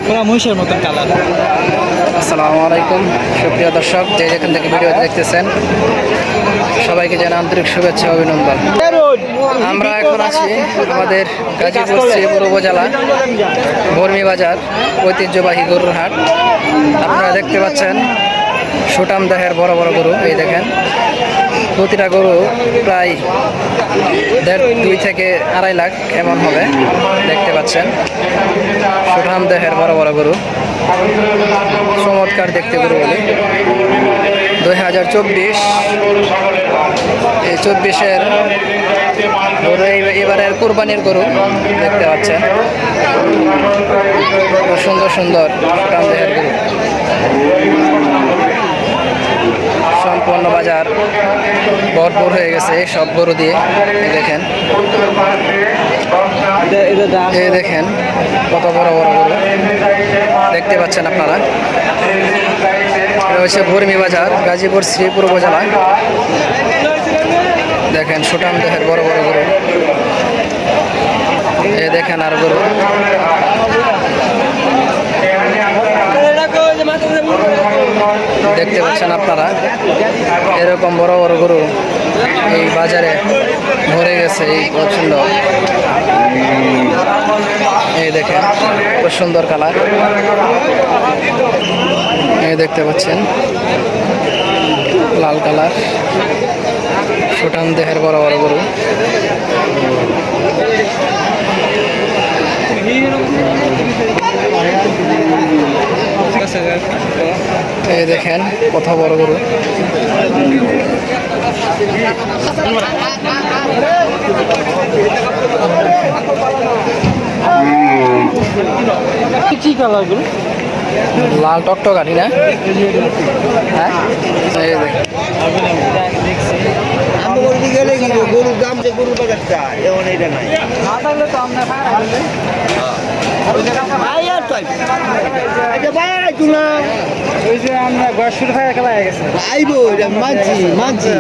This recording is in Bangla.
পুরা মহিষের মতন কালার। আসসালামু আলাইকুম সুপ্রিয় দর্শক, যে যেখান থেকে ভিডিও দেখতেছেন সবাইকে জানাই আন্তরিক শুভেচ্ছা ও অভিনন্দন। আমরা এখন আছি আমাদের গাজীপুর শ্রীপুর উপজেলা বর্মি বাজার ঐতিহ্যবাহী গরুর হাট। আপনারা দেখতে পাচ্ছেন সুটাম দেহের বড় বড় গরু। এই দেখেন প্রতিটা গরু প্রায় 2 থেকে 2.5 লাখ এমন হবে। দেখতে পাচ্ছেন সুঠাম দেহের বড় বড় গরু, চমৎকার দেখতে গরু বলে। 2024 এই 24-এর গরু, এবারের কুরবানির গরু দেখতে পাচ্ছেন। সুন্দর সুন্দর সুঠাম দেহের গরু, সম্পূর্ণ বাজার ভরপুর হয়ে গেছে সব গরু দিয়ে। দেখেন এই দেখেন কত বড় বড় গরু দেখতে পাচ্ছেন আপনারা। এটা হচ্ছে বর্মি বাজার গাজীপুর শ্রীপুর উপজেলা। দেখেন সুঠাম দেহের বড় বড় গরু। এই দেখেন আর গরু দেখতে পাচ্ছেন আপনারা। এরকম বড় বড় গরু এই বাজারে ভরে গেছে। এই পছন্দ, এই দেখেন খুব সুন্দর কালার। এই দেখতে পাচ্ছেন লাল কালার সুঠাম দেহের বড় বড় গরু। এই দেখেন কত বড় গরু। কি কালার গুলো? লাল টকটকানি না? হ্যাঁ এই দেখেন গরুর দাম যে গরুর বাজারটা এমন এটা নাই। ওই যে আমরা গড় শুরু হয়ে গেছে। আইবো মাঝি মাঝি